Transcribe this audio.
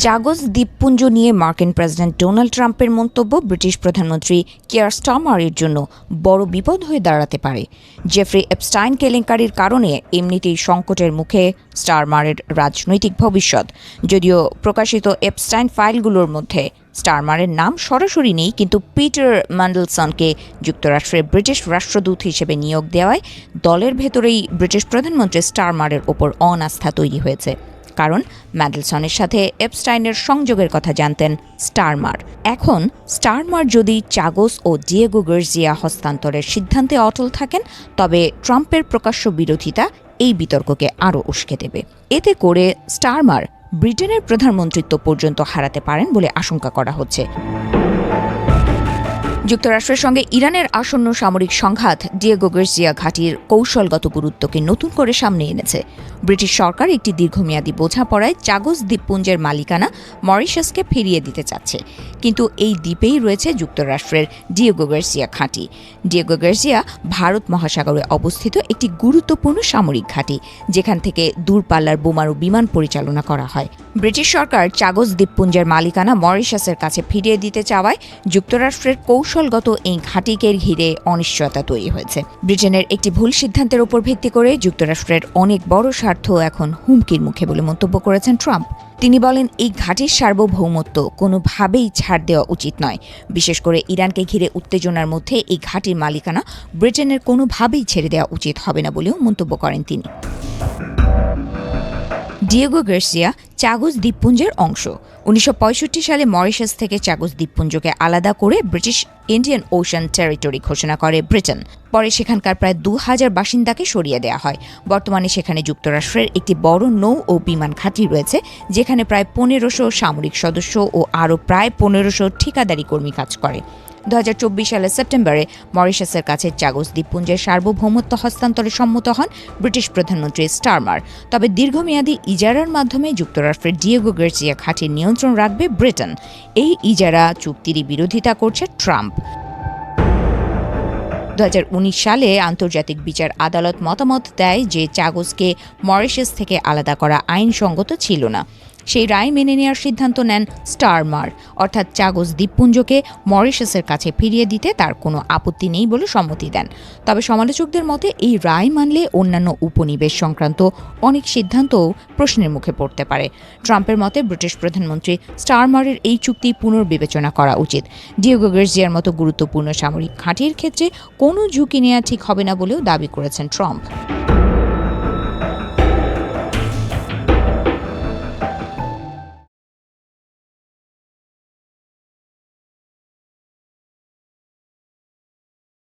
Chagos দ্বীপপুঞ্জ নিয়ে মার্কিন প্রেসিডেন্ট ডোনাল্ড ট্রাম্পের মন্তব্য ব্রিটিশ প্রধানমন্ত্রী কিয়ার স্টারমারের জন্য বড় বিপদ হয়ে দাঁড়াতে পারে। জেফ্রি এপস্টাইন কেলেঙ্কারির কারণে এমনিতেই সংকটের মুখে স্টারমারের রাজনৈতিক ভবিষ্যৎ। যদিও প্রকাশিত এপস্টাইন ফাইলগুলোর মধ্যে স্টারমারের নাম সরাসরি নেই, কিন্তু পিটার ম্যান্ডেলসনকে যুক্তরাষ্ট্রের ব্রিটিশ রাষ্ট্রদূত হিসেবে নিয়োগ দেওয়ায় দলের ভেতরেই ব্রিটিশ প্রধানমন্ত্রী স্টারমারের ওপর অনাস্থা তৈরি হয়েছে। কারণ ম্যান্ডেলসনের সাথে এপস্টাইনের সংযোগের কথা জানতেন স্টারমার। এখন স্টারমার যদি চাগোস ও ডিয়েগো গার্জিয়া হস্তান্তরের সিদ্ধান্তে অটল থাকেন, তবে ট্রাম্পের প্রকাশ্য বিরোধিতা এই বিতর্ককে আরও উস্কে দেবে। এতে করে স্টারমার ব্রিটেনের প্রধানমন্ত্রিত্ব পর্যন্ত হারাতে পারেন বলে আশঙ্কা করা হচ্ছে। যুক্তরাষ্ট্রের সঙ্গে ইরানের আসন্ন সামরিক সংঘাত ডিয়েগো গার্জিয়া ঘাঁটির কৌশলগত গুরুত্বকে নতুন করে সামনে এনেছে। ব্রিটিশ সরকার একটি দীর্ঘমেয়াদী বোঝাপড়ায় চাগোস দ্বীপপুঞ্জের মালিকানা মরিশাসকে ফিরিয়ে দিতে চাচ্ছে, কিন্তু এই দ্বীপেই রয়েছে যুক্তরাষ্ট্রের ডিয়েগো গার্জিয়া ঘাঁটি। ডিয়েগো গার্জিয়া ভারত মহাসাগরে অবস্থিত একটি গুরুত্বপূর্ণ সামরিক ঘাঁটি, যেখান থেকে দূরপাল্লার বোমারু বিমান পরিচালনা করা হয়। ব্রিটিশ সরকার চাগোস দ্বীপপুঞ্জের মালিকানা মরিশাসের কাছে ফিরিয়ে দিতে চাওয়ায় যুক্তরাষ্ট্রের কৌশলগত এই ঘাঁটিকে ঘিরে অনিশ্চয়তা তৈরি হয়েছে। ব্রিটেনের একটি ভুল সিদ্ধান্তের উপর ভিত্তি করে যুক্তরাষ্ট্রের অনেক বড় স্বার্থ এখন হুমকির মুখে বলে মন্তব্য করেছেন ট্রাম্প। তিনি বলেন, এই ঘাঁটির সার্বভৌমত্ব কোনোভাবেই ছাড় দেওয়া উচিত নয়। বিশেষ করে ইরানকে ঘিরে উত্তেজনার মধ্যে এই ঘাঁটির মালিকানা ব্রিটেনের কোনোভাবেই ছেড়ে দেওয়া উচিত হবে না বলেও মন্তব্য করেন তিনি। ডিয়েগো গার্জিয়া চাগোস দ্বীপপুঞ্জের অংশ। 1965 সালে মরিশাস থেকে চাগোস দ্বীপপুঞ্জকে আলাদা করে ব্রিটিশ ইন্ডিয়ান ওশান টেরিটরি ঘোষণা করে ব্রিটেন। পরে সেখানকার প্রায় 2000 বাসিন্দাকে সরিয়ে দেওয়া হয়। বর্তমানে সেখানে যুক্তরাষ্ট্রের একটি বড় নৌ ও বিমান ঘাঁটি রয়েছে, যেখানে প্রায় 1500 সামরিক সদস্য ও আরও প্রায় 1500 ঠিকাদারি কর্মী কাজ করে। 2024 সালের সেপ্টেম্বরে মরিশাসের কাছে চাগোস দ্বীপপুঞ্জের সার্বভৌমত্ব হস্তান্তরে সম্মত হন ব্রিটিশ প্রধানমন্ত্রী স্টারমার। তবে দীর্ঘমেয়াদী ইজারার মাধ্যমে যুক্তরাষ্ট্রের ডিয়েগো গার্জিয়া ঘাঁটির নিয়ন্ত্রণ রাখবে ব্রিটেন। এই ইজারা চুক্তিরই বিরোধিতা করছে ট্রাম্প। 2019 সালে আন্তর্জাতিক বিচার আদালত মতামত দেয় যে চাগোসকে মরিশাস থেকে আলাদা করা আইনসঙ্গত ছিল না। সেই রায় মেনে নেওয়ার সিদ্ধান্ত নেন স্টারমার, অর্থাৎ চাগোস দ্বীপপুঞ্জকে মরিশাসের কাছে ফিরিয়ে দিতে তার কোনো আপত্তি নেই বলে সম্মতি দেন। তবে সমালোচকদের মতে এই রায় মানলে অন্যান্য উপনিবেশ সংক্রান্ত অনেক সিদ্ধান্তও প্রশ্নের মুখে পড়তে পারে। ট্রাম্পের মতে ব্রিটিশ প্রধানমন্ত্রী স্টারমারের এই চুক্তি পুনর্বিবেচনা করা উচিত। ডিয়েগো গার্জিয়ার মতো গুরুত্বপূর্ণ সামরিক ঘাঁটির ক্ষেত্রে কোনো ঝুঁকি নেওয়া ঠিক হবে না বলেও দাবি করেছেন ট্রাম্প।